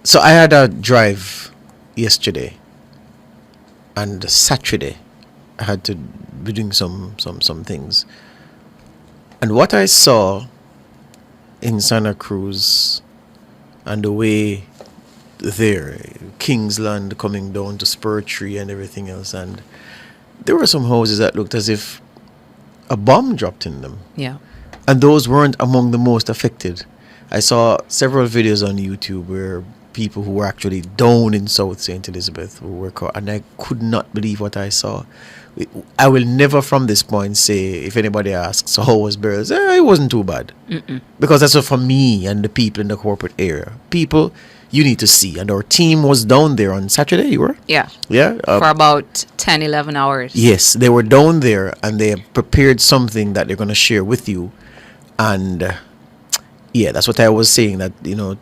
So I had a drive yesterday, and Saturday I had to be doing some things. And what I saw in Santa Cruz and the way there, Kingsland coming down to Spur Tree and everything else, and there were some houses that looked as if a bomb dropped in them. Yeah. And those weren't among the most affected. I saw several videos on YouTube where people who were actually down in South St. Elizabeth were caught, and I could not believe what I saw. I will never from this point say, if anybody asks, so how was Beryl? It wasn't too bad. Because that's what for me and the people in the corporate area. People, you need to see. And our team was down there on Saturday, you were? Yeah. Yeah? For about 10, 11 hours. Yes, they were down there and they prepared something that they're going to share with you. And yeah, that's what I was saying, that,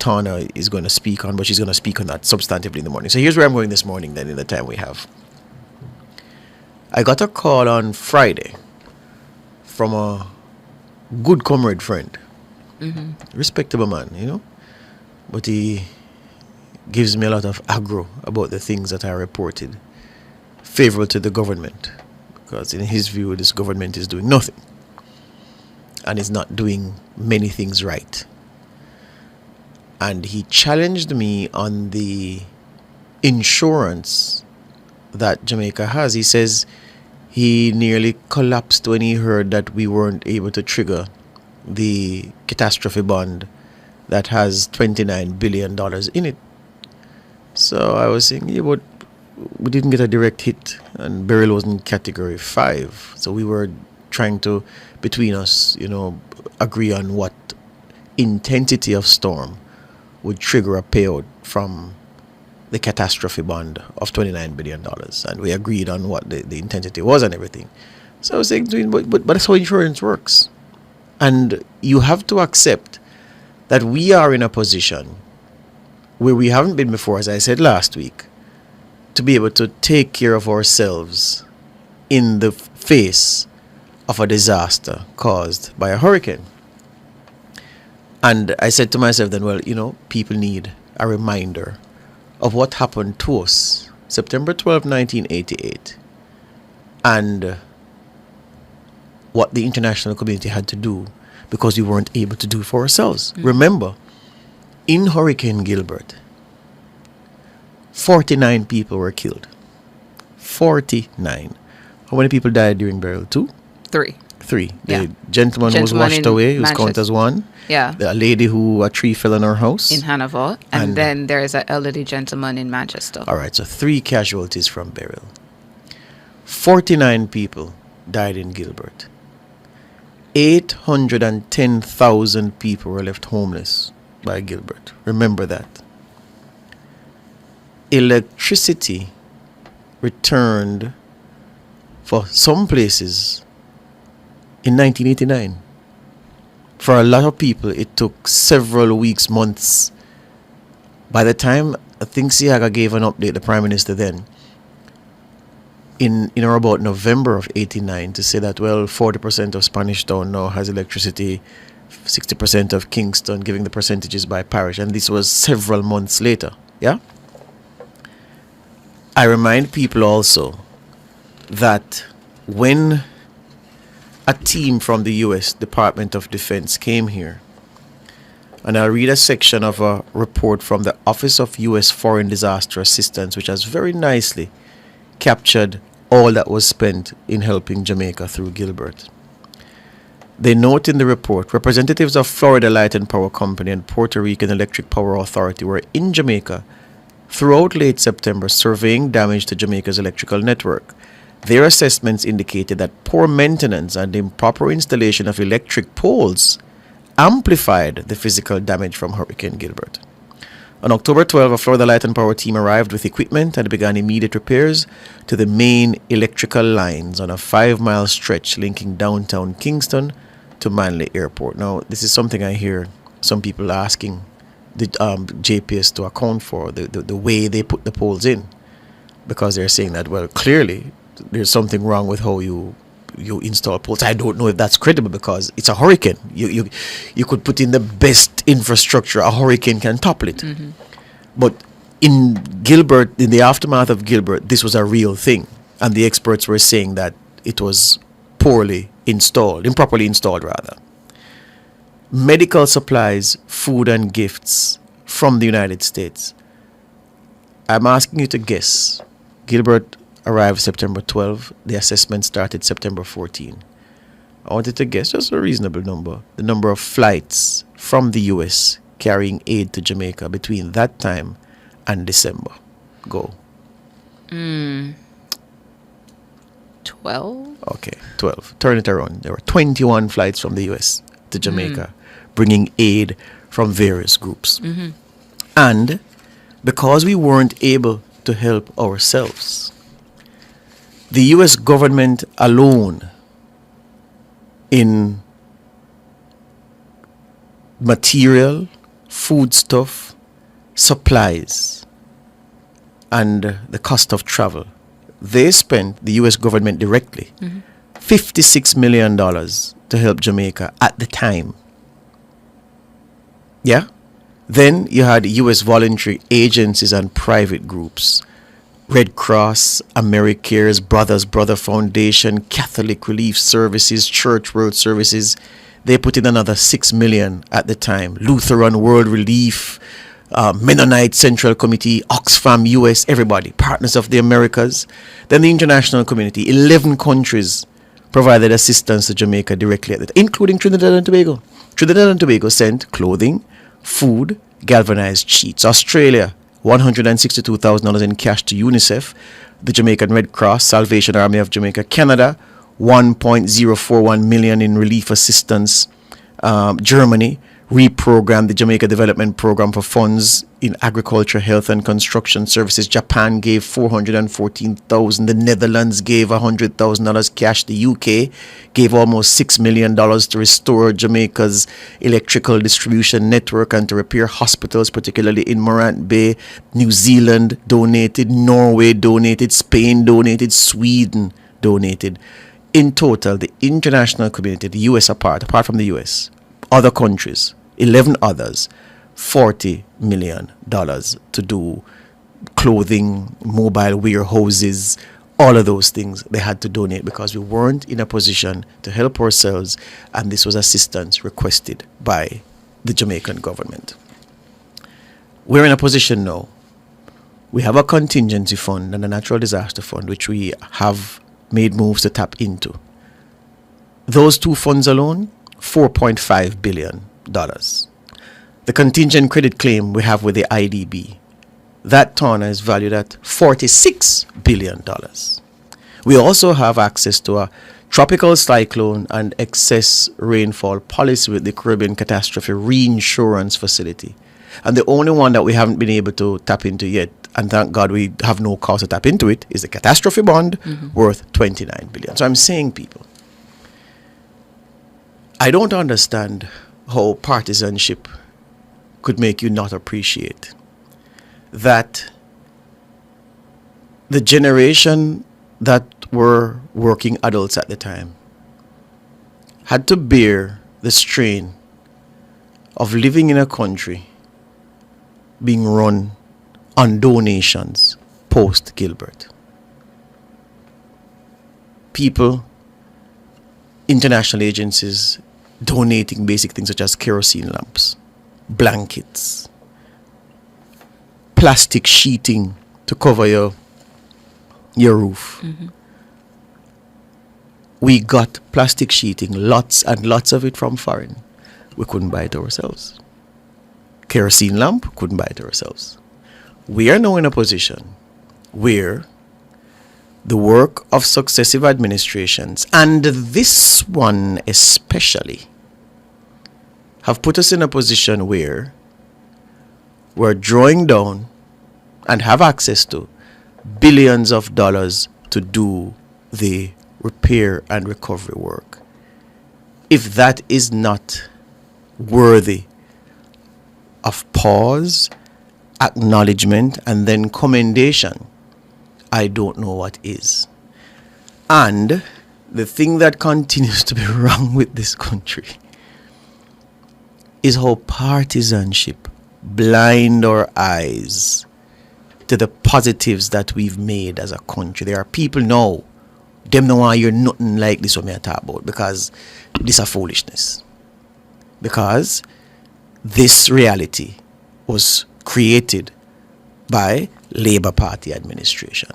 Tana is going to speak on, but she's going to speak on that substantively in the morning. So here's where I'm going this morning then in the time we have. I got a call on Friday from a good comrade friend. Respectable man, but he gives me a lot of aggro about the things that I reported favorable to the government, because in his view this government is doing nothing and is not doing many things right. And he challenged me on the insurance that Jamaica has. He says he nearly collapsed when he heard that we weren't able to trigger the catastrophe bond that has $29 billion in it. So I was saying, yeah, but we didn't get a direct hit, and Beryl was in category 5. So we were trying to, between us, agree on what intensity of storm would trigger a payout from the catastrophe bond of $29 billion. And we agreed on what the intensity was and everything. So I was saying to him, but that's how insurance works. And you have to accept that we are in a position where we haven't been before, as I said last week, to be able to take care of ourselves in the face of a disaster caused by a hurricane. And I said to myself then, well, people need a reminder of what happened to us September 12, 1988, and what the international community had to do because we weren't able to do for ourselves. Remember, in Hurricane Gilbert, 49 people were killed. 49. How many people died during Beryl? 2? 3. 3. Yeah. The gentleman who was washed away, who's counted as 1. Yeah. The lady who a tree fell on her house. In Hanover. And then there is an elderly gentleman in Manchester. All right, so 3 casualties from Beryl. 49 people died in Gilbert. 810,000 people were left homeless by Gilbert. Remember that. Electricity returned for some places in 1989. For a lot of people, it took several weeks, months. By the time I think Siaga gave an update, the Prime Minister then, in or about November of 89, to say that, well, 40% of Spanish Town now has electricity, 60% of Kingston, giving the percentages by parish, and this was several months later. Yeah? I remind people also that when a team from the U.S. Department of Defense came here, and I'll read a section of a report from the Office of U.S. Foreign Disaster Assistance, which has very nicely captured all that was spent in helping Jamaica through Gilbert. They note in the report, representatives of Florida Light and Power Company and Puerto Rican Electric Power Authority were in Jamaica throughout late September surveying damage to Jamaica's electrical network. Their assessments indicated that poor maintenance and improper installation of electric poles amplified the physical damage from Hurricane Gilbert. On October 12, a Florida Light and Power team arrived with equipment and began immediate repairs to the main electrical lines on a 5-mile stretch linking downtown Kingston to Manly Airport. Now, this is something I hear some people asking the JPS to account for, the way they put the poles in, because they're saying that, well, clearly there's something wrong with how you install poles. I don't know if that's credible, because it's a hurricane. You could put in the best infrastructure, a hurricane can topple it. But in Gilbert, in the aftermath of Gilbert, this was a real thing. And the experts were saying that it was poorly installed, improperly installed rather. Medical supplies, food and gifts from the United States. I'm asking you to guess. Gilbert arrived September 12. The assessment started September 14. I wanted to guess just a reasonable number. The number of flights from the US carrying aid to Jamaica between that time and December. Go. 12? Okay, 12. Turn it around. There were 21 flights from the US to Jamaica, bringing aid from various groups. And because we weren't able to help ourselves, the US government alone, in material, foodstuff, supplies, and the cost of travel, they spent, the US government directly, $56 million to help Jamaica at the time. Yeah? Then you had US voluntary agencies and private groups. Red Cross, AmeriCares, Brother Foundation, Catholic Relief Services, Church World Services. They put in another $6 million at the time. Lutheran World Relief, Mennonite Central Committee, Oxfam US, everybody, Partners of the Americas. Then the international community, 11 countries provided assistance to Jamaica directly at the time, including Trinidad and Tobago. Trinidad and Tobago sent clothing, food, galvanized sheets. Australia, $162,000 in cash to UNICEF, the Jamaican Red Cross, Salvation Army of Jamaica. Canada, $1.041 million in relief assistance. Germany reprogrammed the Jamaica Development Program for funds in agriculture, health, and construction services. Japan gave $414,000. The Netherlands gave $100,000 cash. The UK gave almost $6 million to restore Jamaica's electrical distribution network and to repair hospitals, particularly in Morant Bay. New Zealand donated. Norway donated. Spain donated. Sweden donated. In total, the international community, the US apart from the US, other countries, 11 others, $40 million to do clothing, mobile warehouses, all of those things they had to donate because we weren't in a position to help ourselves, and this was assistance requested by the Jamaican government. We're in a position now. We have a contingency fund and a natural disaster fund, which we have made moves to tap into. Those two funds alone, $4.5 billion. The contingent credit claim we have with the IDB, that TONA is valued at $46 billion. We also have access to a tropical cyclone and excess rainfall policy with the Caribbean Catastrophe Reinsurance Facility. And the only one that we haven't been able to tap into yet, and thank God we have no cause to tap into it, is the catastrophe bond worth $29 billion. So I'm saying, people, I don't understand how partisanship could make you not appreciate that the generation that were working adults at the time had to bear the strain of living in a country being run on donations post Gilbert. People, international agencies donating basic things such as kerosene lamps, blankets, plastic sheeting to cover your roof. We got plastic sheeting, lots and lots of it from foreign. We couldn't buy it ourselves. Kerosene lamp, couldn't buy it ourselves. We are now in a position where the work of successive administrations, and this one especially, have put us in a position where we're drawing down and have access to billions of dollars to do the repair and recovery work. If that is not worthy of pause, acknowledgement, and then commendation, I don't know what is. And the thing that continues to be wrong with this country is how partisanship blind our eyes to the positives that we've made as a country. There are people now, them don't want to hear nothing like this what me I talk about, because this is foolishness. Because this reality was created by Labour Party administration.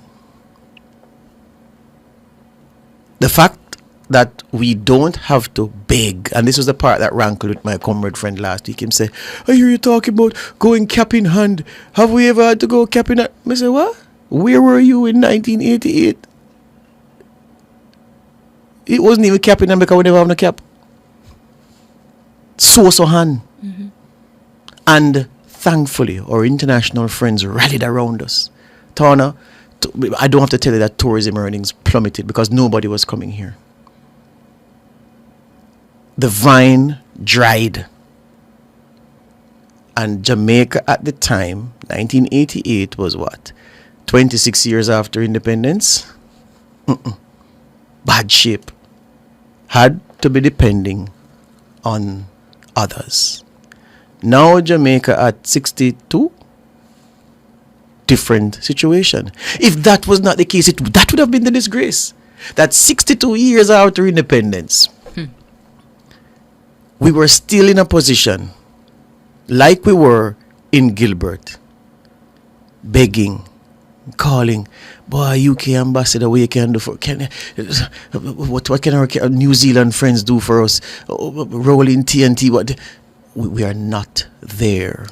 The fact that we don't have to beg, and this was the part that rankled with my comrade friend last week. Him say, I hear you talking about going cap in hand. Have we ever had to go cap in hand? I say, what? Where were you in 1988? It wasn't even cap in hand because we never have no cap. So hand. Mm-hmm. And thankfully, our international friends rallied around us. Tana, I don't have to tell you that tourism earnings plummeted because nobody was coming here. The vine dried. And Jamaica at the time, 1988 was what? 26 years after independence? Bad shape. Had to be depending on others. Now Jamaica at 62? Different situation. If that was not the case, that would have been the disgrace. That 62 years after independence, we were still in a position like we were in Gilbert, begging, calling, boy, UK ambassador, what you can do for, what can our New Zealand friends do for us? Rolling TNT, what? We are not there.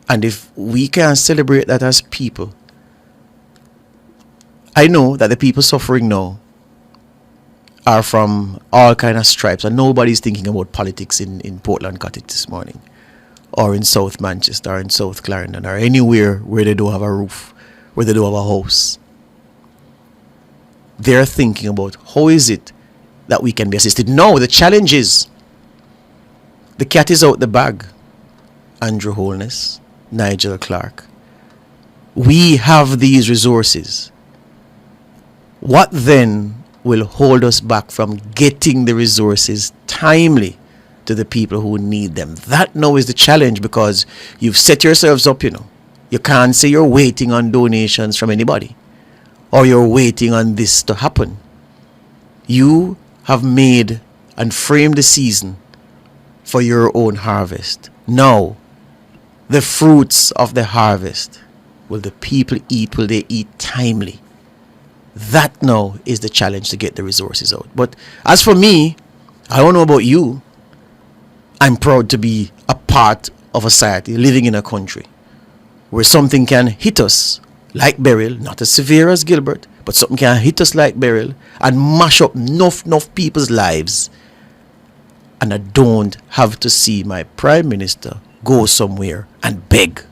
And if we can't celebrate that as people, I know that the people suffering now are from all kind of stripes, and nobody's thinking about politics in Portland Cottage this morning, or in South Manchester, or in South Clarendon, or anywhere where they don't have a roof, where they don't have a house. They're thinking about how is it that we can be assisted. No, the challenge is, the cat is out the bag. Andrew Holness, Nigel Clark. We have these resources. What then will hold us back from getting the resources timely to the people who need them? That now is the challenge, because you've set yourselves up, You can't say you're waiting on donations from anybody, or you're waiting on this to happen. You have made and framed the season for your own harvest. Now, the fruits of the harvest, will the people eat? Will they eat timely? That now is the challenge, to get the resources out. But as for me, I don't know about you, I'm proud to be a part of a society, living in a country where something can hit us like Beryl, not as severe as Gilbert, but something can hit us like Beryl and mash up enough people's lives. And I don't have to see my Prime Minister go somewhere and beg